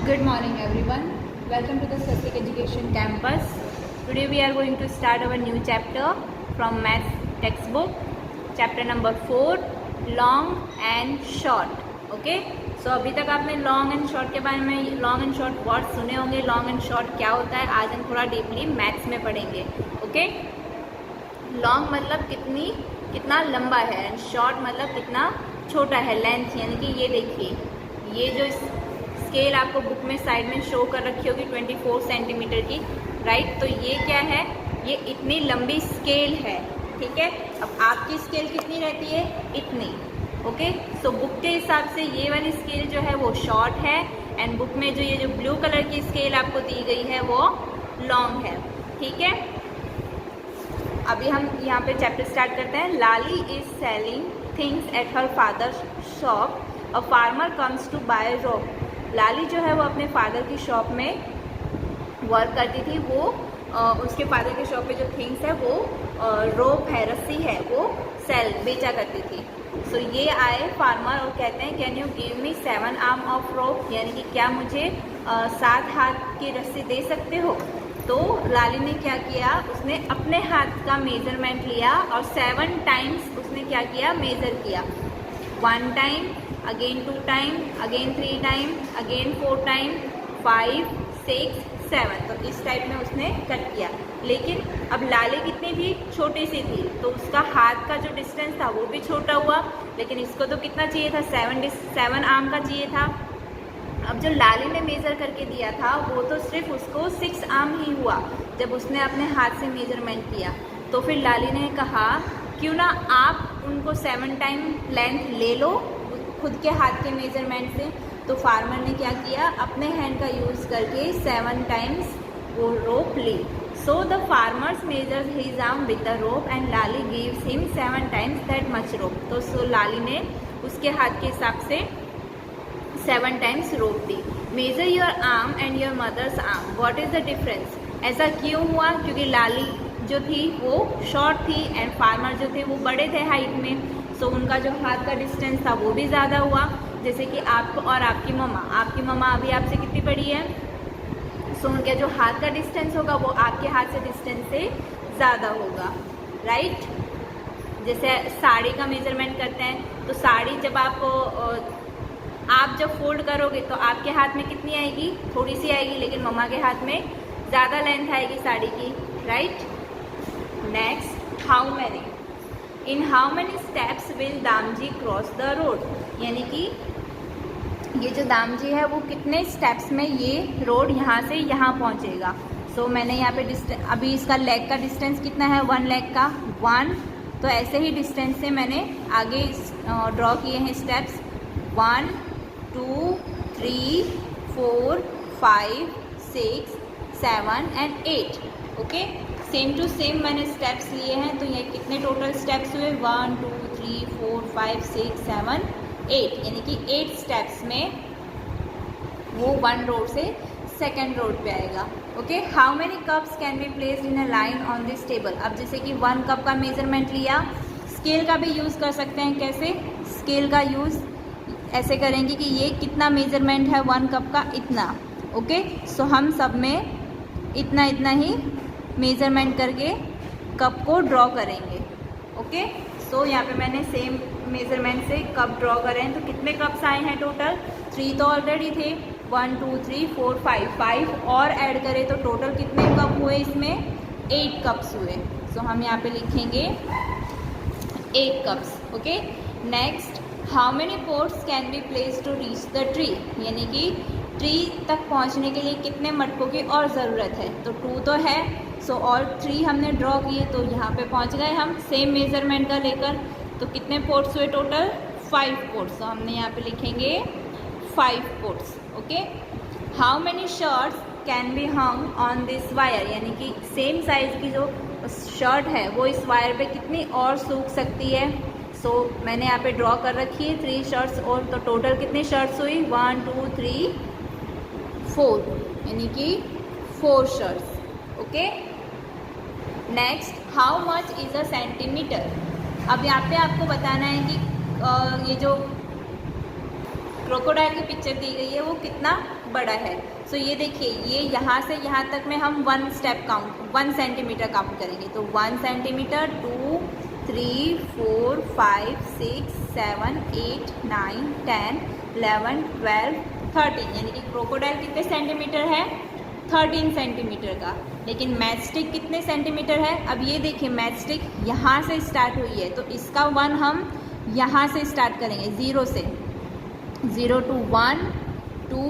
Good morning everyone. Welcome to the Swastik Education Campus. Today we are going to start our new chapter from math textbook. Chapter number 4, long and short. Okay? So अभी तक आपने long and short के बारे में long and short words सुने होंगे. Long and short क्या होता है आज हम थोड़ा डीपली मैथ्स में पढ़ेंगे. Okay? Long मतलब कितना लंबा है and short मतलब कितना छोटा है, लेंथ. यानी कि ये देखिए, ये जो स्केल आपको बुक में साइड में शो कर रखी होगी 24 सेंटीमीटर की, राइट. तो ये क्या है, ये इतनी लंबी स्केल है. ठीक है. अब आपकी स्केल कितनी रहती है, इतनी. ओके. सो बुक के हिसाब से ये वाली स्केल जो है वो शॉर्ट है एंड बुक में जो ये जो ब्लू कलर की स्केल आपको दी गई है वो लॉन्ग है. ठीक है. अभी हम यहाँ पे चैप्टर स्टार्ट करते हैं. Lali is selling things at her father shop. A farmer comes to buy rope. Lali जो है वो अपने फादर की शॉप में वर्क करती थी. वो उसके फादर की शॉप पे जो थिंग्स है वो रोप है, रस्सी है, वो सेल बेचा करती थी. सो ये आए फार्मर और कहते हैं can you give me 7 arm of rope. यानी कि क्या मुझे 7 हाथ की रस्सी दे सकते हो. तो लाली ने क्या किया, उसने अपने हाथ का मेजरमेंट लिया और 7 टाइम्स उसने क्या किया, मेजर किया. 1 time, again 2 time, again 3 time, again 4 time, 5, 6, 7. तो इस टाइप में उसने कट किया. लेकिन अब लाली कितनी थी, छोटी सी थी, तो उसका हाथ का जो डिस्टेंस था वो भी छोटा हुआ. लेकिन इसको तो कितना चाहिए था, 7 आर्म का चाहिए था. अब जो लाली ने मेज़र करके दिया था वो तो सिर्फ उसको 6 आर्म ही हुआ जब उसने अपने हाथ से मेजरमेंट किया. तो फिर लाली ने कहा क्यों ना आप उनको 7 टाइम लेंथ ले लो खुद के हाथ के मेजरमेंट से. तो फार्मर ने क्या किया, अपने हैंड का यूज़ करके 7 टाइम्स वो रोप ली. So the farmers measures his arm with the rope and Lali gives him 7 times that much rope. तो सो लाली ने उसके हाथ के हिसाब से 7 times rope the. Measure your arm and your mother's arm, what is the difference. ऐसा क्यों हुआ, क्योंकि लाली जो थी वो शॉर्ट थी एंड फार्मर जो थे वो बड़े थे हाइट में. सो उनका जो हाथ का डिस्टेंस था वो भी ज़्यादा हुआ. जैसे कि आप और आपकी मम्मा अभी आपसे कितनी बड़ी है. सो उनका जो हाथ का डिस्टेंस होगा वो आपके हाथ से डिस्टेंस से ज़्यादा होगा, राइट. जैसे साड़ी का मेजरमेंट करते हैं तो साड़ी जब आप जब फोल्ड करोगे तो आपके हाथ में कितनी आएगी, थोड़ी सी आएगी, लेकिन मम्मा के हाथ में ज़्यादा लेंथ आएगी साड़ी की, right. Next, how many. In how many steps will Damji cross the road. यानी कि ये जो दामजी है वो कितने स्टेप्स में ये रोड यहाँ से यहाँ पहुँचेगा. सो मैंने यहाँ पे अभी इसका लेग का डिस्टेंस कितना है, 1 लेग का 1. तो ऐसे ही डिस्टेंस से मैंने आगे ड्रॉ किए हैं steps 1, 2, 3, 4, 5, 6, 7 and 8. Okay. Same to same मैंने स्टेप्स लिए हैं. तो ये कितने टोटल स्टेप्स हुए, 1, 2, 3, 4, 5, 6, 7, 8. यानी कि 8 स्टेप्स में वो 1 रोड से सेकेंड रोड पे आएगा. Okay. How many cups can be placed in a line on this table. अब जैसे कि 1 कप का मेजरमेंट लिया, स्केल का भी यूज़ कर सकते हैं. कैसे, स्केल का यूज़ ऐसे करेंगे कि ये कितना मेजरमेंट है 1 कप का, इतना. ओके. सो हम सब में इतना इतना ही मेजरमेंट करके कप को ड्रॉ करेंगे. ओके. सो यहाँ पे मैंने सेम मेजरमेंट से कप ड्रॉ करे हैं. तो कितने कप्स आए हैं टोटल, 3 तो ऑलरेडी थे, 1, 2, 3, 4, 5 और ऐड करें तो टोटल कितने कप हुए, इसमें 8 कप्स हुए. सो हम यहाँ पे लिखेंगे 8 cups. Okay. Next, how many pots can be place to reach the tree. यानी कि ट्री तक पहुँचने के लिए कितने मटकों की और ज़रूरत है. तो 2 तो है. सो और 3 हमने ड्रॉ किए तो यहाँ पे पहुँच गए हम सेम मेजरमेंट का लेकर. तो कितने पोट्स हुए टोटल, 5 पोट्स. तो हमने यहाँ पे लिखेंगे 5 pots. Okay. How many shirts can be hung on this wire. यानी कि सेम साइज़ की जो शर्ट है वो इस वायर पे कितनी और सूख सकती है. सो मैंने यहाँ पे ड्रॉ कर रखी है 3 शर्ट्स और. तो टोटल कितनी शर्ट्स हुई, 1, 2, 3, 4. यानी कि 4 shirts. Okay. Next, how much is a centimetre. अब यहाँ पे आपको बताना है कि ये जो क्रोकोडाइल की पिक्चर दी गई है वो कितना बड़ा है। सो ये देखिए, ये यहाँ से यहाँ तक में हम 1 स्टेप काउंट 1 सेंटीमीटर काउंट करेंगे। तो 1 सेंटीमीटर, 2, 3, 4, 5, 6, 7, 8, 9, 10, 11, 12, 13, यानी कि क्रोकोडाइल कितने सेंटीमीटर है? 13 सेंटीमीटर का। लेकिन मैचस्टिक कितने सेंटीमीटर है? अब ये देखिए, मैचस्टिक यहाँ से स्टार्ट हुई है तो इसका 1 हम यहाँ से स्टार्ट करेंगे, 0 से। 0 to 1, 2,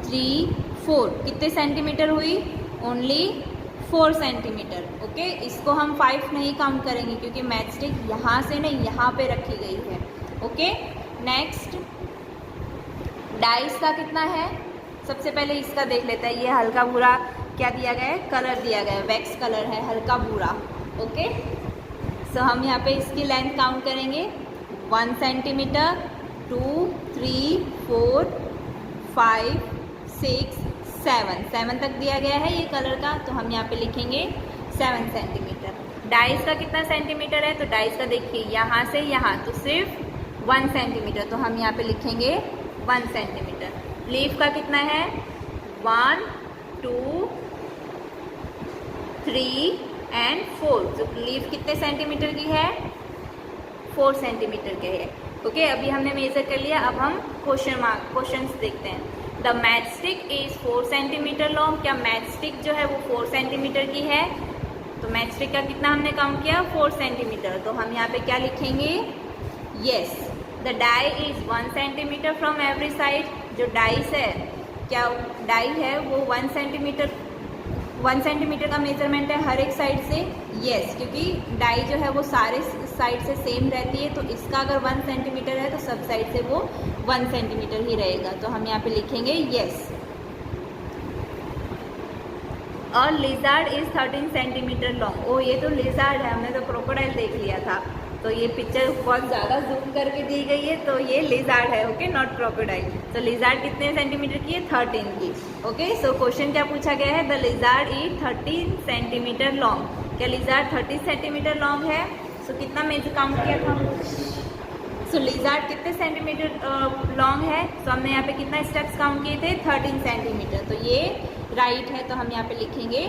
3, 4, कितने सेंटीमीटर हुई? Only 4 centimetre. ओके, इसको हम 5 नहीं काउंट करेंगे क्योंकि मैचस्टिक यहाँ से नहीं, यहाँ पे रखी गई है। ओके, नेक्स्ट डाइस का कितना है? सबसे पहले इसका देख लेते हैं। ये हल्का भूरा क्या दिया गया है? कलर दिया गया है, वैक्स कलर है, हल्का भूरा। ओके, सो हम यहाँ पे इसकी लेंथ काउंट करेंगे। 1 सेंटीमीटर, 2, 3, 4, 5, 6, 7 तक दिया गया है ये कलर का, तो हम यहाँ पे लिखेंगे 7 सेंटीमीटर। डाइस का कितना सेंटीमीटर है? तो डाइस का देखिए, यहाँ से यहाँ तो सिर्फ 1 सेंटीमीटर, तो हम यहाँ पे लिखेंगे 1 सेंटीमीटर। लीफ का कितना है? 1, 2, 3 एंड 4। तो लीफ कितने सेंटीमीटर की है? 4 सेंटीमीटर के है। ओके, अभी हमने मेजर कर लिया। अब हम क्वेश्चंस देखते हैं। The matchstick is 4 centimetre long. क्या मैचस्टिक जो है वो 4 सेंटीमीटर की है? तो मैचस्टिक का कितना हमने काउंट किया? 4 सेंटीमीटर। तो हम यहाँ पे क्या लिखेंगे? Yes, the die is 1 centimetre from every side. जो डाइस है, क्या डाई है वो 1 सेंटीमीटर का मेजरमेंट है हर एक साइड से? यस, क्योंकि डाई जो है वो सारे साइड से सेम रहती है, तो इसका अगर 1 सेंटीमीटर है तो सब साइड से वो 1 सेंटीमीटर ही रहेगा। तो हम यहाँ पे लिखेंगे यस। और लिजार्ड इज 13 सेंटीमीटर लॉन्ग। ओ, ये तो लिजार्ड है, हमने तो क्रोकोडाइल देख लिया था। तो ये पिक्चर बहुत ज़्यादा जूम करके दी गई है, तो ये लिजार्ड है। Okay, not crocodile. तो लिजार्ड कितने सेंटीमीटर की है? 13 की। ओके, सो क्वेश्चन क्या पूछा गया है? The lizard is 13 centimetre long. क्या लिजार्ड 30 सेंटीमीटर लॉन्ग है? सो कितना मेजर काउंट किया था? सो लिजार्ड कितने सेंटीमीटर लॉन्ग है? सो हमने यहाँ पे कितना स्टेप्स काउंट किए थे? 13 सेंटीमीटर। तो ये राइट है, तो हम यहाँ पे लिखेंगे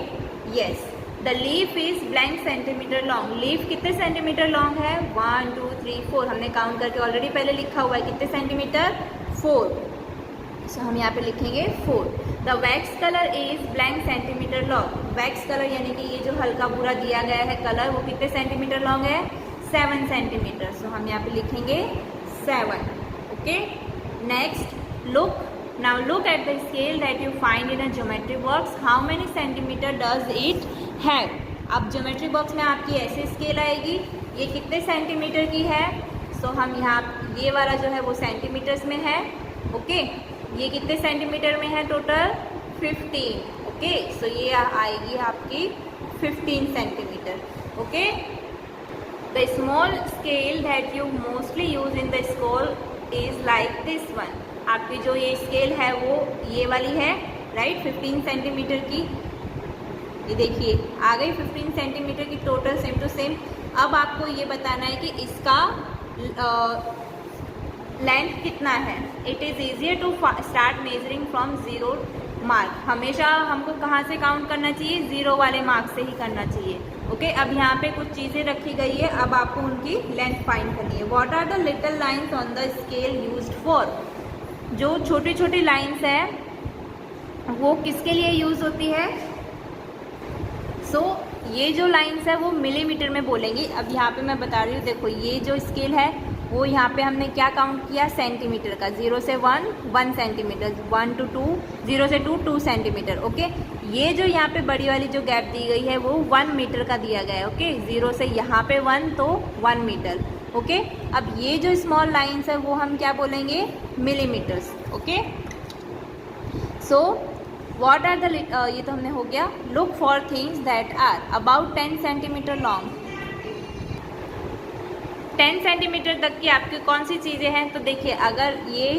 yes. The leaf is blank centimetre long. Leaf कितने सेंटीमीटर लॉन्ग है? 1, 2, 3, 4। हमने काउंट करके ऑलरेडी पहले लिखा हुआ है। कितने सेंटीमीटर? 4। सो हम यहाँ पे लिखेंगे 4। The wax colour is blank centimetre long. Wax colour यानी कि ये जो हल्का भूरा दिया गया है कलर, वो कितने सेंटीमीटर लॉन्ग है? 7 सेंटीमीटर। सो हम यहाँ पे लिखेंगे 7। Okay, next look. Now look at the scale that you find in a geometry box. How many centimeter does it have? अब ज्योमेट्री बॉक्स में आपकी ऐसे स्केल आएगी, ये कितने सेंटीमीटर की है? सो हम यहाँ, ये वाला जो है वो सेंटीमीटर्स में है। ओके, ये कितने सेंटीमीटर में है टोटल? 15। ओके, सो ये आएगी आपकी 15 centimetre. Okay, the small scale that you mostly use in the school is like this one. आपकी जो ये स्केल है वो ये वाली है, राइट, 15 सेंटीमीटर की। ये देखिए आ गई 15 सेंटीमीटर की टोटल, सेम टू सेम। अब आपको ये बताना है कि इसका लेंथ कितना है। It is easier to start measuring from 0 mark. हमेशा हमको कहाँ से काउंट करना चाहिए? 0 वाले मार्क से ही करना चाहिए। ओके, अब यहाँ पे कुछ चीज़ें रखी गई है, अब आपको उनकी लेंथ फाइंड करनी है। What are the little lines on the scale used for? जो छोटी छोटी लाइन्स है वो किसके लिए यूज़ होती है? सो ये जो लाइन्स है वो मिलीमीटर में बोलेंगी। अब यहाँ पे मैं बता रही हूँ, देखो ये जो स्केल है वो यहाँ पे हमने क्या काउंट किया? सेंटीमीटर का। 0 से 1, 1 सेंटीमीटर, 1 to 2, 0 से 2, 2 सेंटीमीटर। ओके, ये जो यहाँ पे बड़ी वाली जो गैप दी गई है वो 1 मीटर का दिया गया है। ओके, 0 से यहाँ पे 1 तो 1 मीटर। ओके, अब ये जो स्मॉल लाइन्स है वो हम क्या बोलेंगे? Millimetres. Okay, so what are the, ये तो हमने हो गया। Look for things that are about 10 centimetre long. 10 centimetre तक की आपकी कौन सी चीज़ें हैं? तो देखिए, अगर ये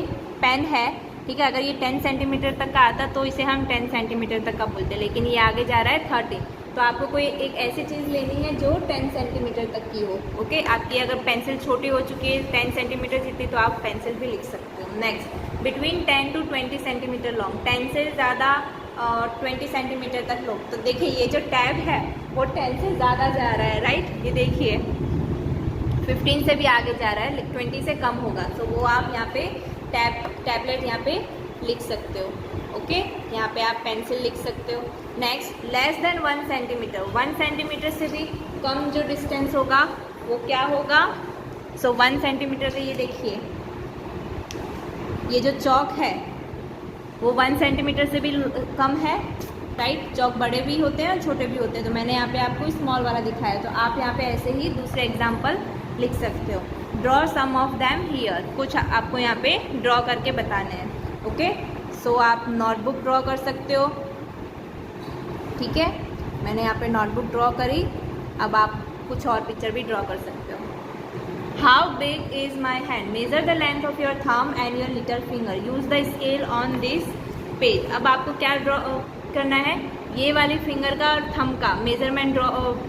पेन है, ठीक है, अगर ये 10 सेंटीमीटर तक का आता तो इसे हम 10 सेंटीमीटर तक का बोलते, लेकिन ये आगे जा रहा है 30। तो आपको कोई एक ऐसी चीज़ लेनी है जो 10 सेंटीमीटर तक की हो। ओके, आपकी अगर पेंसिल छोटी हो चुकी है 10 सेंटीमीटर जितनी, तो आप पेंसिल भी लिख सकते हो। Next, between 10 to 20 centimetre long, 10 से ज़्यादा 20 सेंटीमीटर तक लो। तो देखिए ये जो टैब है वो 10 से ज़्यादा जा रहा है, राइट। ये देखिए 15 से भी आगे जा रहा है, 20 से कम होगा। तो वो आप यहाँ पे टैबलेट यहाँ पे लिख सकते हो, ओके। यहाँ पे आप पेंसिल लिख सकते हो। Next, less than 1 centimetre, 1 centimetre से भी कम जो डिस्टेंस होगा वो क्या होगा। सो 1 सेंटीमीटर से, ये देखिए ये जो चौक है वो 1 सेंटीमीटर से भी कम है, राइट। चौक बड़े भी होते हैं और छोटे भी होते हैं, तो मैंने यहाँ पे आपको स्मॉल वाला दिखाया। तो आप यहाँ पे ऐसे ही दूसरे एग्जाम्पल लिख सकते हो। Draw some of them here, कुछ आपको यहाँ पे ड्रॉ करके बताने हैं, ओके। सो आप नोटबुक ड्रॉ कर सकते हो, ठीक है। मैंने यहाँ पे नोटबुक ड्रॉ करी, अब आप कुछ और पिक्चर भी ड्रॉ कर सकते हो। How big is my hand, measure the length of your thumb and your little finger, use the scale on this page. अब आपको क्या ड्रॉ करना है, ये वाली फिंगर का और थंब का मेजरमेंट ड्रॉ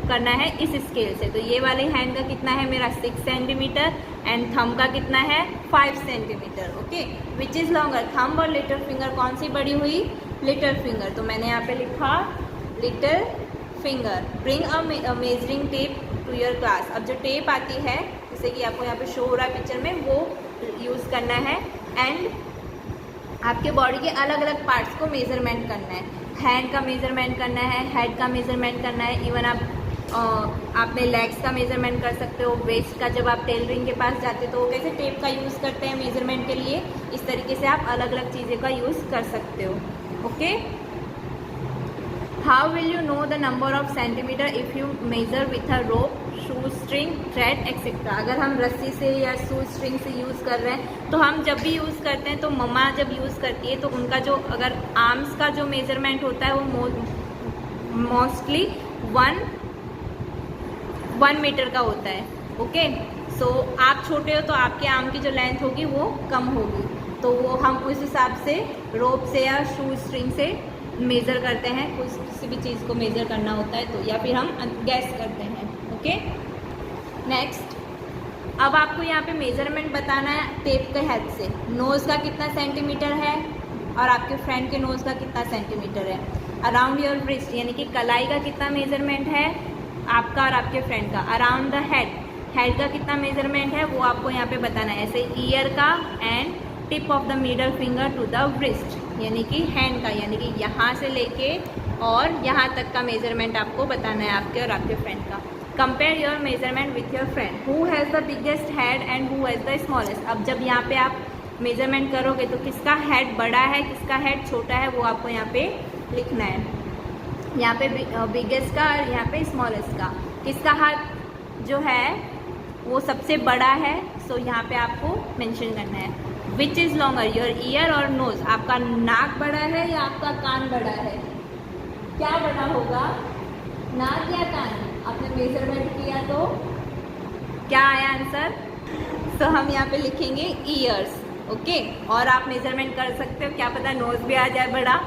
करना है इस स्केल से। तो ये वाले हैंड का कितना है मेरा 6 सेंटीमीटर एंड थंब का कितना है 5 centimetre, okay. Which is longer, thumb और लिटिल फिंगर कौन सी बड़ी हुई, लिटिल फिंगर। तो मैंने यहाँ पे लिखा little finger. Bring a measuring tape to your class. अब जो टेप आती है, जैसे कि आपको यहाँ पे शो हो रहा है पिक्चर में, वो यूज़ करना है। एंड आपके बॉडी के अलग अलग पार्ट्स को मेजरमेंट करना है। हैंड का मेजरमेंट करना है, हेड का मेजरमेंट करना है, इवन आप अपने लेग्स का मेजरमेंट कर सकते हो। वेस्ट का जब आप टेलरिंग के पास जाते हो तो वो कैसे टेप का यूज़ करते हैं मेजरमेंट के लिए, इस तरीके से आप अलग अलग चीज़ें का यूज़ कर सकते हो, okay. How will you know the number of centimetre if you measure with a rope, shoe string, thread etcetera. अगर हम रस्सी से या शू स्ट्रिंग से यूज़ कर रहे हैं, तो हम जब भी यूज़ करते हैं, तो मम्मा जब यूज़ करती है तो उनका जो अगर आर्म्स का जो मेजरमेंट होता है वो मोस्टली 1 मीटर का होता है, ओके। सो आप छोटे हो तो आपके आर्म की जो लेंथ होगी वो कम होगी, तो वो हम उस हिसाब से रोप से या शू स्ट्रिंग से मेज़र करते हैं। किसी भी चीज़ को मेज़र करना होता है तो, या फिर हम गैस करते हैं, ओके। नेक्स्ट, अब आपको यहाँ पे मेजरमेंट बताना है टेप के हेल्प से। नोज़ का कितना सेंटीमीटर है और आपके फ्रेंड के नोज़ का कितना सेंटीमीटर है। अराउंड योर ब्रिस्ट, यानी कि कलाई का कितना मेजरमेंट है आपका और आपके फ्रेंड का। अराउंड द हेड, हेड का कितना मेजरमेंट है वो आपको यहाँ पे बताना है। ऐसे ईयर का end tip of the middle finger to the breast, यानी कि हैंड का, यानी कि यहाँ से लेके और यहाँ तक का मेजरमेंट आपको बताना है आपके और आपके फ्रेंड का। Compare your measurement with your friend. Who has the biggest head and who has the smallest. अब जब यहाँ पे आप मेजरमेंट करोगे तो किसका हेड बड़ा है किसका हेड छोटा है वो आपको यहाँ पे लिखना है। यहाँ पे बिगेस्ट का और यहाँ पे स्मॉलेस्ट का। किसका हाथ जो है वो सबसे बड़ा है, सो यहाँ पे आपको मेंशन करना है। Which is longer, your year और नोज। आपका नाक बड़ा है या आपका कान बड़ा है, क्या बड़ा होगा, नाक या कान। आपने मेजरमेंट किया तो क्या आया आंसर। सो हम यहाँ पे लिखेंगे ईयर्स, ओके। और आप मेजरमेंट कर सकते हो, क्या पता नोज भी आ जाए बड़ा।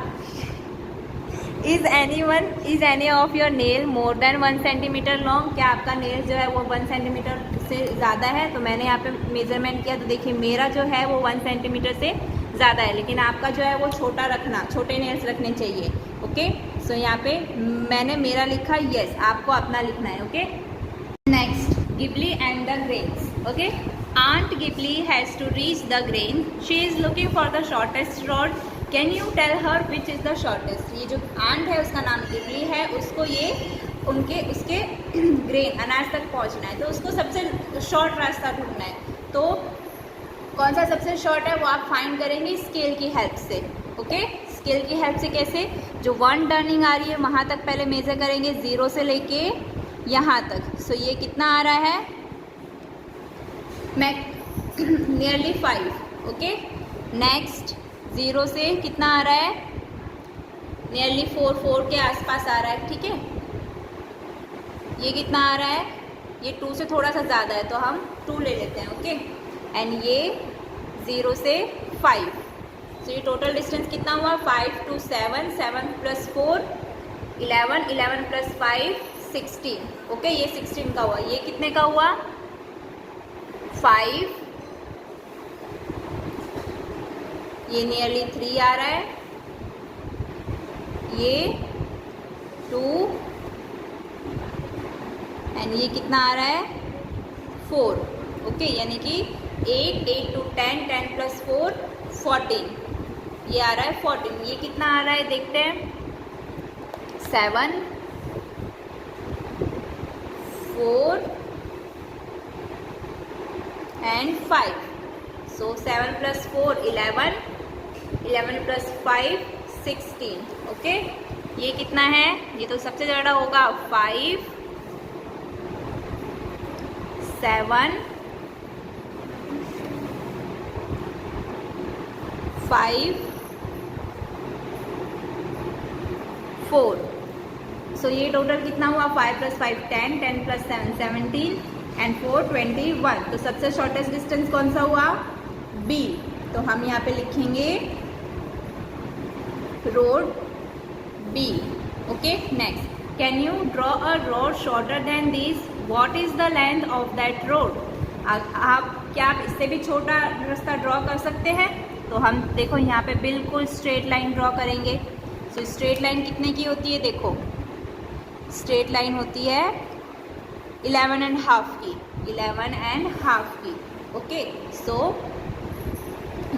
Is any of your nail more than 1 centimetre long. क्या आपका नेल जो है वो 1 सेंटीमीटर से ज़्यादा है। तो मैंने यहाँ पे मेजरमेंट किया तो देखिए मेरा जो है वो 1 सेंटीमीटर से ज़्यादा है, लेकिन आपका जो है वो छोटा रखना, छोटे नेल्स रखने चाहिए, ओके। सो यहाँ पे मैंने मेरा लिखा येस, आपको अपना लिखना है, okay. Next, Gibli and the grains, okay. Ant Gibli has to reach the grain, she is looking for the shortest road, can you tell her which is the shortest. ये जो आंट है उसका नाम Ghibli है, उसको ये उसके grain अनाज तक पहुंचना है, तो उसको सबसे शॉर्ट रास्ता ढूंढना है। तो कौन सा सबसे शॉर्ट है वो आप फाइंड करेंगे स्केल की हेल्प से, ओके। स्केल की हेल्प से कैसे, जो 1 टर्निंग आ रही है वहाँ तक पहले मेज़र करेंगे, 0 से लेके यहाँ तक। सो ये कितना आ रहा है, नियरली 5, ओके। नेक्स्ट 0 से कितना आ रहा है, नियरली 4 के आसपास आ रहा है, ठीक है। ये कितना आ रहा है, ये 2 से थोड़ा सा ज़्यादा है तो हम 2 ले लेते हैं, ओके। एंड ये 0 से 5, तो ये टोटल डिस्टेंस कितना हुआ, 5 to 7, 7 + 4 11, 11 + 5 16, ओके। ये 16 का हुआ। ये कितने का हुआ, 5 ये नियरली 3 आ रहा है, ये 2 एंड ये कितना आ रहा है 4। ओके, यानी कि 8, 8 to 10, 10 plus 4, 14, ये आ रहा है 14। ये कितना आ रहा है देखते हैं, 7, 4 and 5। So 7 plus 4 11, 11 plus 5 16। Okay, ये कितना है, ये तो सबसे ज़्यादा होगा 5, 7, 5, 4। सो ये टोटल कितना हुआ, 5 plus 5 10, 10 plus 7 17 एंड 4 21। तो सबसे शॉर्टेस्ट डिस्टेंस कौन सा हुआ, बी। तो हम यहाँ पे लिखेंगे road B. Okay, next, can you draw a road shorter than this, what is the length of that road. आप क्या आप इससे भी छोटा रास्ता ड्रॉ कर सकते हैं। तो हम देखो यहाँ पे बिल्कुल स्ट्रेट लाइन ड्रॉ करेंगे। सो स्ट्रेट लाइन कितने की होती है, देखो स्ट्रेट लाइन होती है 11.5 की, 11.5 की। ओके, सो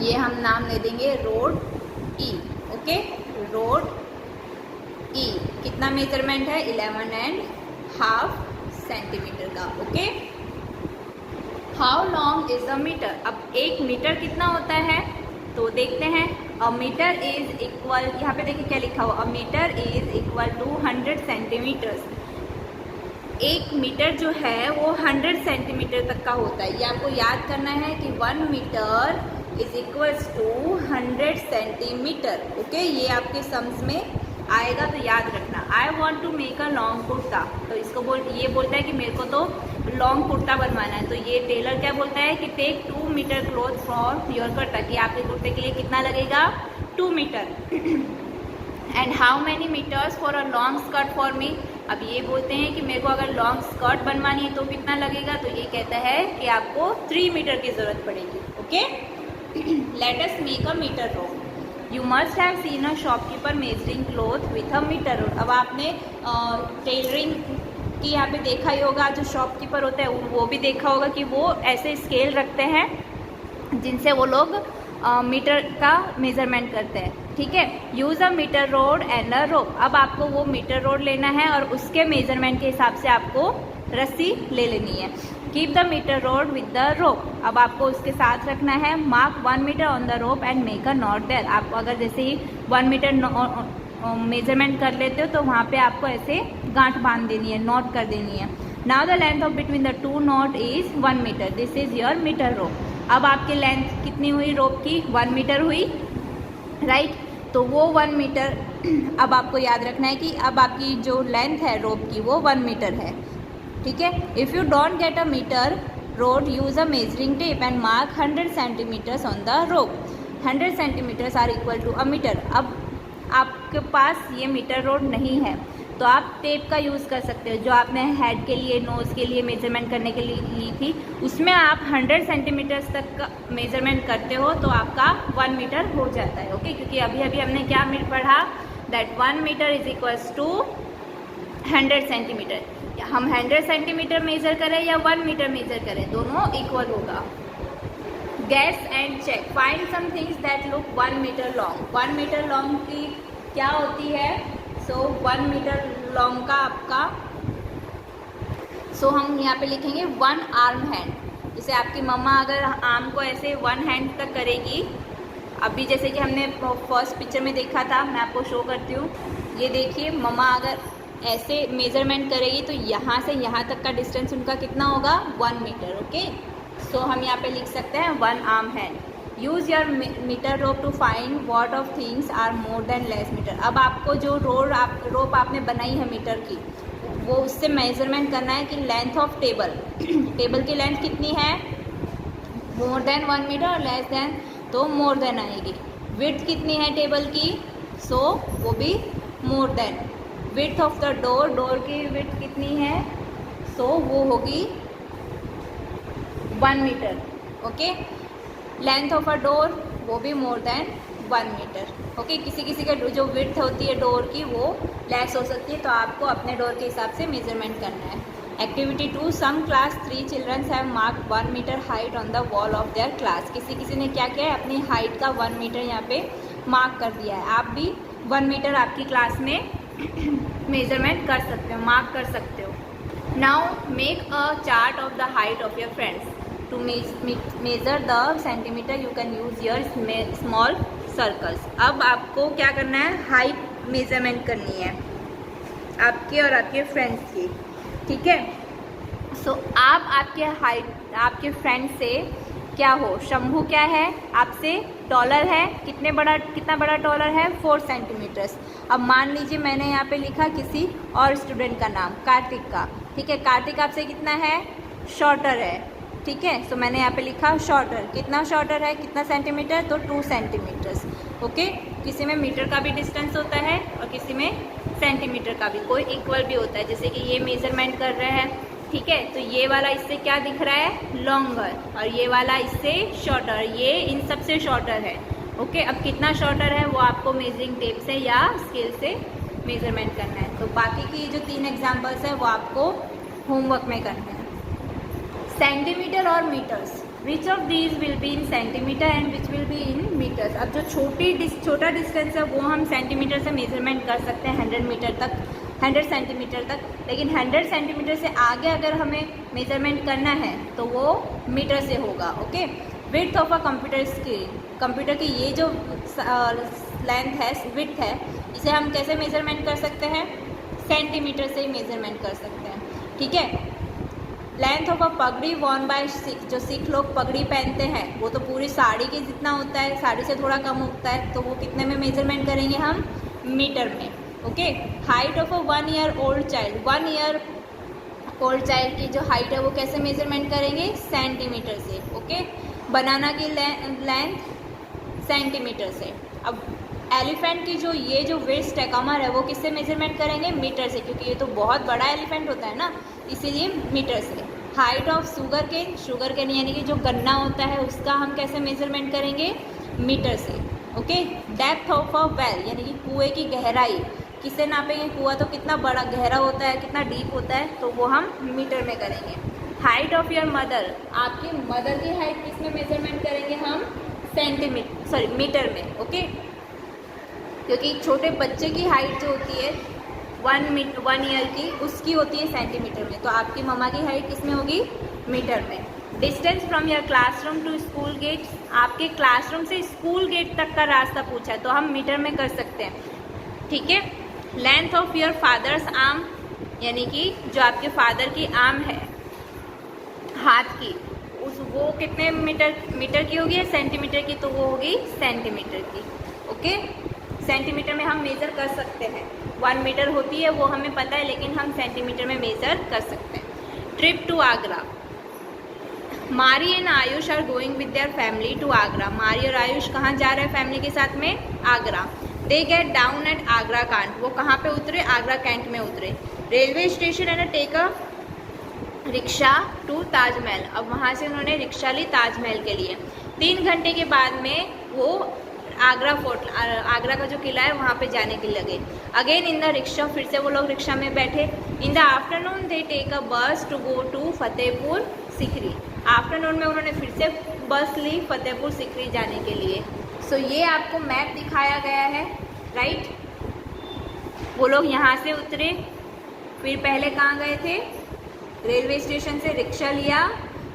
ये हम नाम दे देंगे road E. Okay, road E कितना मेजरमेंट है, 11.5 सेंटीमीटर का। Okay, how long is a metre. अब 1 मीटर कितना होता है, तो देखते हैं। अ मीटर इज इक्वल, यहाँ पे देखिए क्या लिखा हुआ, a metre is equal to 100 centimetres. 1 metre जो है वो 100 सेंटीमीटर तक का होता है। ये आपको याद करना है कि 1 metre is equals to 100 centimetre. Okay, ये आपके सम्स में आएगा, तो याद रखना। I want to make a long kurta, तो इसको ये बोलता है कि मेरे को तो लॉन्ग कुर्ता बनवाना है। तो ये टेलर क्या बोलता है कि take 2 metre cloth for your kurta, कि आपके कुर्ते के लिए कितना लगेगा, 2 metre. And how many metres for a long skirt for me. अब ये बोलते हैं कि मेरे को अगर लॉन्ग स्कर्ट बनवानी है तो कितना लगेगा, तो ये कहता है कि आपको 3 मीटर की ज़रूरत पड़ेगी। Okay, let us make a metre rod. You must have seen a shopkeeper measuring cloth with a metre rod. अब आपने टेलरिंग की यहाँ पे देखा ही होगा, जो शॉपकीपर होता है वो भी देखा होगा कि वो ऐसे स्केल रखते हैं जिनसे वो लोग मीटर का मेजरमेंट करते हैं। ठीक है, use a metre rod and a rope. अब आपको वो मीटर रोड लेना है और उसके मेजरमेंट के हिसाब से आपको रस्सी ले लेनी है। Keep the metre rod with the rope. अब आपको उसके साथ रखना है। Mark 1 metre on the rope and make a knot there. आपको अगर जैसे ही 1 मीटर मेजरमेंट कर लेते हो तो वहाँ पे आपको ऐसे गांठ बांध देनी है, नॉट कर देनी है। Now the length of between the 2 knot is 1 metre. This is your metre rope. अब आपकी लेंथ कितनी हुई रोप की, 1 मीटर हुई, राइट। तो वो 1 मीटर अब आपको याद रखना है कि अब आपकी जो लेंथ है रोप की वो 1 मीटर है। ठीक है, if you don't get a metre rod use a measuring tape and mark 100 centimetres on the rope. 100 centimetres are equal to a metre. अब आपके पास ये मीटर रोड नहीं है तो आप टेप का यूज़ कर सकते हो, जो आपने हेड के लिए, नोज़ के लिए मेजरमेंट करने के लिए ली थी, उसमें आप 100 सेंटीमीटर्स तक का मेजरमेंट करते हो तो आपका 1 मीटर हो जाता है। ओके, क्योंकि अभी अभी हमने क्या पढ़ा, that 1 metre is equals to 100 centimetre. हम 100 सेंटीमीटर मेजर करें या 1 मीटर मेजर करें, दोनों इक्वल होगा। Guess and check, find some things that look 1 metre long. 1 metre long की क्या होती है, सो 1 मीटर लॉन्ग का आपका, सो हम यहाँ पे लिखेंगे 1 आर्म हैंड। जैसे आपकी मम्मा अगर आर्म को ऐसे 1 हैंड तक करेगी, अभी जैसे कि हमने फर्स्ट पिक्चर में देखा था, मैं आपको शो करती हूँ। ये देखिए, मम्मा अगर ऐसे मेजरमेंट करेगी तो यहाँ से यहाँ तक का डिस्टेंस उनका कितना होगा, 1 मीटर। ओके, सो हम यहाँ पे लिख सकते हैं 1 arm hand. Use your metre rope to find what of things are more than less metre. अब आपको जो रोप आपने बनाई है मीटर की, वो उससे मेजरमेंट करना है कि लेंथ ऑफ टेबल टेबल की लेंथ कितनी है, मोर देन 1 मीटर, और लेस देन तो मोर देन आएगी। विड्थ कितनी है टेबल की, सो वो भी more than. Width of the door, door की विड्थ कितनी है, सो वो होगी 1 metre. Okay, length of a door वो भी मोर देन 1 मीटर। ओके, किसी किसी का जो विड्थ होती है डोर की वो लेस हो सकती है, तो आपको अपने डोर के हिसाब से मेजरमेंट करना है। Activity 2, some class 3 childrens have marked 1 metre height on the wall of their class. किसी किसी ने क्या किया है, अपनी हाइट का 1 मीटर यहाँ पे मार्क कर दिया है। आप भी 1 मीटर आपकी क्लास में मेजरमेंट कर सकते हो, मार्क कर सकते हो। Now make a chart of the height of your friends. To measure the centimetre you can use your small circles. अब आपको क्या करना है, हाइट मेजरमेंट करनी है आपके और आपके फ्रेंड्स की, ठीक है। सो आप आपके हाइट, आपके फ्रेंड से क्या हो, शंभू क्या है, आपसे टॉलर है, कितना बड़ा टॉलर है, 4 सेंटीमीटर्स। अब मान लीजिए मैंने यहाँ पे लिखा किसी और स्टूडेंट का नाम, कार्तिक का, ठीक है। कार्तिक आपसे कितना है, शॉर्टर है, ठीक है। सो मैंने यहाँ पे लिखा शॉर्टर, कितना शॉर्टर है, कितना सेंटीमीटर, तो 2 सेंटीमीटर्स। ओके, किसी में मीटर का भी डिस्टेंस होता है और किसी में सेंटीमीटर का भी, कोई इक्वल भी होता है। जैसे कि ये मेजरमेंट कर रहे हैं, ठीक है, तो ये वाला इससे क्या दिख रहा है, लॉन्गर, और ये वाला इससे शॉर्टर, ये इन सब से शॉर्टर है। ओके, अब कितना शॉर्टर है वो आपको मेजरिंग टेप से या स्केल से मेजरमेंट करना है। तो बाकी की जो 3 एग्जाम्पल्स है वो आपको होमवर्क में करना है। सेंटीमीटर और metres, which of these will be in centimetre and which will be in metres. अब जो छोटा डिस्टेंस है वो हम सेंटीमीटर से मेजरमेंट कर सकते हैं 100 मीटर तक, 100 सेंटीमीटर तक, लेकिन 100 सेंटीमीटर से आगे अगर हमें मेजरमेंट करना है तो वो मीटर से होगा। Okay, width of a computer screen, computer की ये जो लेंथ है, विड्थ है, इसे हम कैसे मेजरमेंट कर सकते हैं, सेंटीमीटर से ही मेजरमेंट कर सकते हैं, ठीक है। लेंथ ऑफ अ पगड़ी वॉर्न बाय सिख, जो सिख लोग पगड़ी पहनते हैं वो तो पूरी साड़ी के जितना होता है, साड़ी से थोड़ा कम होता है, तो वो कितने में मेजरमेंट करेंगे हम, मीटर में। Okay, height of a 1 year old child, 1 year old child की जो हाइट है वो कैसे मेजरमेंट करेंगे, सेंटीमीटर से। ओके, बनाना की लेंथ सेंटीमीटर से। अब एलिफेंट की जो ये जो वेस्ट है, कमर है, वो किससे मेजरमेंट करेंगे, मीटर से, क्योंकि ये तो बहुत बड़ा एलिफेंट होता है ना, इसीलिए मीटर से। हाइट ऑफ शुगर केन यानी कि जो गन्ना होता है उसका हम कैसे मेजरमेंट करेंगे, मीटर से। Okay, depth of a well यानी कि कुएँ की गहराई किससे नापेंगे, कुआं तो कितना बड़ा गहरा होता है, कितना डीप होता है, तो वो हम मीटर में करेंगे। हाइट ऑफ योर मदर, आपकी मदर की हाइट किस में मेजरमेंट करेंगे हम, मीटर में। ओके, क्योंकि छोटे बच्चे की हाइट जो होती है 1 ईयर की, उसकी होती है सेंटीमीटर में, तो आपकी मम्मा की हाइट किस में होगी, मीटर में। Distance from your classroom to school gate, आपके क्लासरूम से स्कूल गेट तक का रास्ता पूछा है तो हम मीटर में कर सकते हैं, ठीक है। Length of your fathers arm, यानी कि जो आपके फादर की आर्म है हाथ की, वो कितने मीटर की होगी, सेंटीमीटर की, तो वो होगी सेंटीमीटर की। ओके, सेंटीमीटर में हम मेज़र कर सकते हैं, 1 मीटर होती है वो हमें पता है, लेकिन हम सेंटीमीटर में मेज़र कर सकते हैं। Trip to Agra, Mari and Ayush are going with their family to Agra. Mari और आयुष कहाँ जा रहे हैं फैमिली के साथ में, Agra. They get down at Agra Cantt, वो कहाँ पे उतरे, आगरा कैंट में उतरे। Railway station and take a rickshaw to Taj Mahal, अब वहाँ से उन्होंने रिक्शा ली ताजमहल के लिए। 3 घंटे के बाद में वो आगरा फोर्ट, आगरा का जो किला है वहाँ पे जाने के लिए लगे। अगेन इन द रिक्शा, फिर से वो लोग रिक्शा में बैठे। In the afternoon they take a bus to go to Fatehpur Sikri, afternoon में उन्होंने फिर से बस ली फतेहपुर सिकरी जाने के लिए। सो ये आपको मैप दिखाया गया है, राइट। वो लोग यहाँ से उतरे, फिर पहले कहाँ गए थे, रेलवे स्टेशन से रिक्शा लिया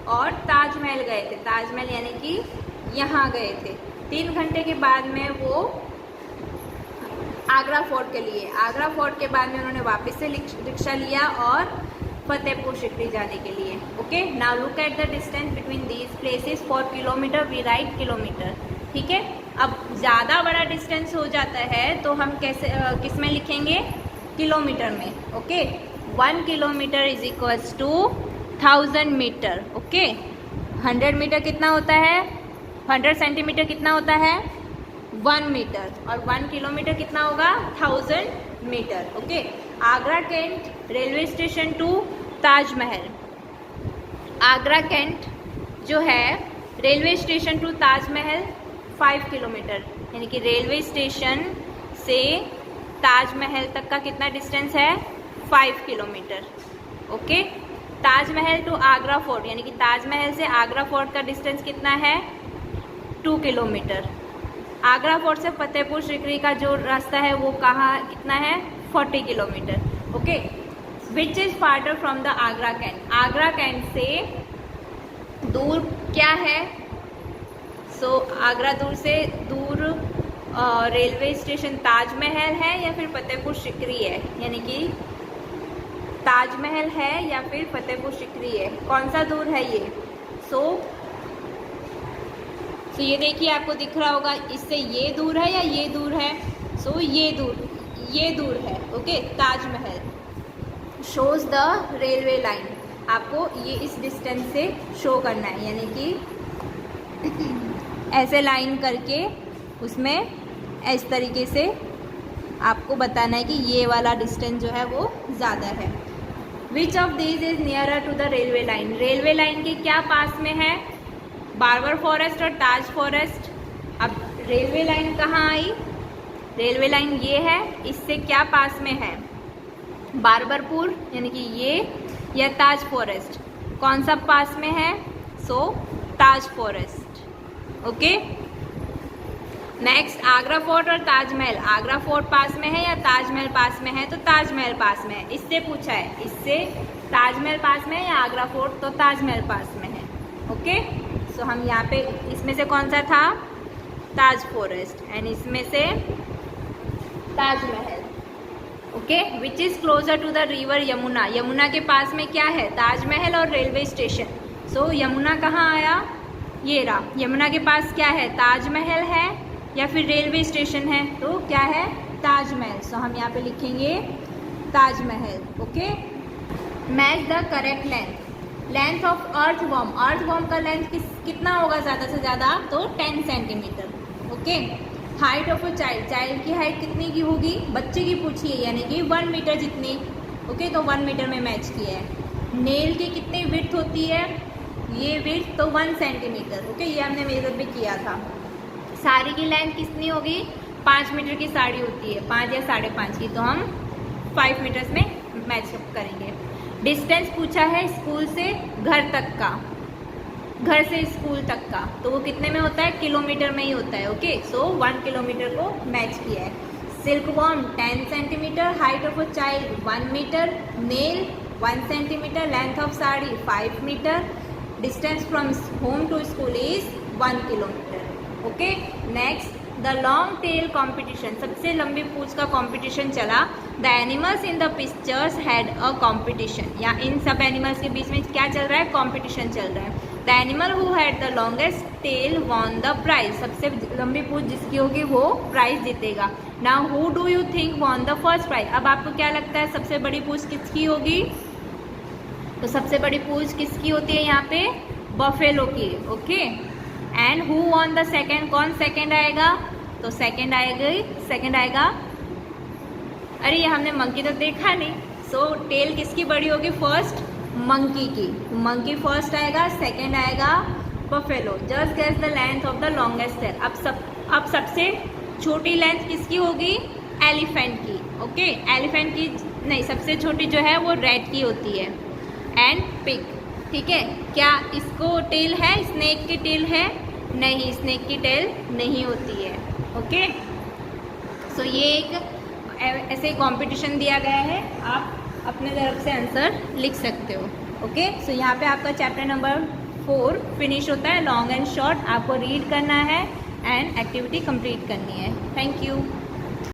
और ताजमहल गए थे, ताजमहल यानी कि यहाँ गए थे। 3 घंटे के बाद में वो आगरा फोर्ट के लिए, आगरा फोर्ट के बाद में उन्होंने वापस से रिक्शा लिया और फतेहपुर सिकरी जाने के लिए। Okay, now look at the distance between these places for kilometre, we write kilometre, ठीक है। अब ज़्यादा बड़ा डिस्टेंस हो जाता है तो हम कैसे किस में लिखेंगे, किलोमीटर में। Okay, 1 kilometre is equals to 1000 metre. Okay, 100 metre कितना होता है, 100 सेंटीमीटर कितना होता है, 1 मीटर, और 1 किलोमीटर कितना होगा, 1000 metre. Okay, Agra Cantt railway station to Taj Mahal, Agra Cantt जो है railway station to Taj Mahal 5 kilometre, यानी कि रेलवे स्टेशन से ताजमहल तक का कितना डिस्टेंस है? 5 kilometre. Okay. Taj Mahal to Agra fort, यानी कि ताजमहल से आगरा फोर्ट का डिस्टेंस कितना है? 2 किलोमीटर। आगरा फोर्ट से फतेहपुर सीकरी का जो रास्ता है वो कहाँ कितना है? 40 kilometre. Okay. Which is farther from the Agra Cantt, Agra Cantt से दूर क्या है? सो आगरा दूर से दूर रेलवे स्टेशन ताजमहल है या फिर फतेहपुर सीकरी है, यानी कि ताजमहल है या फिर फतेहपुर सीकरी है, कौन सा दूर है ये? सो ये देखिए आपको दिख रहा होगा, इससे ये दूर है या ये दूर है? सो ये दूर है। Okay. Taj Mahal shows the railway line, आपको ये इस डिस्टेंस से शो करना है, यानी कि ऐसे लाइन करके उसमें इस तरीके से आपको बताना है कि ये वाला डिस्टेंस जो है वो ज़्यादा है। Which of these is nearer to the railway line, railway line के क्या पास में है? बार्बर फॉरेस्ट और ताज फॉरेस्ट। अब रेलवे लाइन कहाँ आई? रेलवे लाइन ये है, इससे क्या पास में है? बार्बरपुर यानी कि ये, या ताज फॉरेस्ट, कौन सा पास में है? So Taj forest. Okay. Next Agra fort और ताजमहल, आगरा फोर्ट पास में है या ताजमहल पास में है? तो ताजमहल पास में है, इससे पूछा है, इससे ताजमहल पास में है या आगरा फोर्ट? तो ताजमहल पास में है। ओके। सो हम यहाँ पे इसमें से कौन सा था? ताज फॉरेस्ट, एंड इसमें से Taj Mahal. Okay. Which is closer to the river Yamuna, Yamuna के पास में क्या है? ताजमहल और रेलवे स्टेशन। सो यमुना कहाँ आया? ये रहा, यमुना के पास क्या है? ताजमहल है या फिर रेलवे स्टेशन है? तो क्या है? ताजमहल। सो हम यहाँ पे लिखेंगे Taj Mahal. Okay. Match the correct length, length of earthworm, earthworm का लेंथ कितना होगा ज़्यादा से ज़्यादा? तो 10 centimetre. Okay. Height of a child, child की हाइट कितनी की होगी? बच्चे की पूछी है, यानी कि 1 मीटर जितनी। ओके। तो 1 मीटर में मैच किया है। नेल की कितनी विड्थ होती है? ये विड्थ तो 1 सेंटीमीटर। ओके। ये हमने मेजर भी किया था। साड़ी की लेंथ कितनी होगी? 5 मीटर की साड़ी होती है, 5 या 5.5 की, तो हम 5 मीटर्स में मैच करेंगे। डिस्टेंस पूछा है स्कूल से घर तक का, घर से स्कूल तक का, तो वो कितने में होता है? किलोमीटर में ही होता है। ओके। सो 1 किलोमीटर को मैच किया है। Silkworm 10 centimetre, height of a child 1 metre, nail 1 centimetre, length of sari 5 metre, distance from home to school is 1 kilometre. Okay. Next the long tail competition, सबसे लंबी पूंछ का कॉम्पिटिशन चला। The animals in the pictures had a competition, या इन सब animals के बीच में क्या चल रहा है? कॉम्पिटिशन चल रहा है। The animal who had the longest tail won the prize, सबसे लंबी पूंछ जिसकी होगी वो प्राइज जीतेगा। Now who do you think won the first prize, अब आपको क्या लगता है सबसे बड़ी पूंछ किसकी होगी? तो सबसे बड़ी पूंछ किसकी होती है यहाँ पे? बफेलो की। Okay. And who won the second, कौन सेकेंड आएगा? तो सेकेंड आएगा, अरे ये हमने मंकी तो देखा नहीं। सो टेल किसकी बड़ी होगी? फर्स्ट मंकी की, मंकी फर्स्ट आएगा, सेकेंड आएगा buffalo. Just guess the length of the longest tail, अब सबसे छोटी लेंथ किसकी होगी? एलिफेंट की। ओके। एलिफेंट की नहीं, सबसे छोटी जो है वो रैट की होती है, एंड पिग। ठीक है। क्या इसको टेल है? स्नेक की टेल है? नहीं, स्नेक की टेल नहीं होती है। ओके। सो ये एक ऐसे कंपटीशन दिया गया है, आप अपने तरफ से आंसर लिख सकते हो। ओके। सो यहाँ पे आपका चैप्टर नंबर 4 फिनिश होता है, लॉन्ग एंड शॉर्ट। आपको रीड करना है एंड एक्टिविटी कंप्लीट करनी है। Thank you.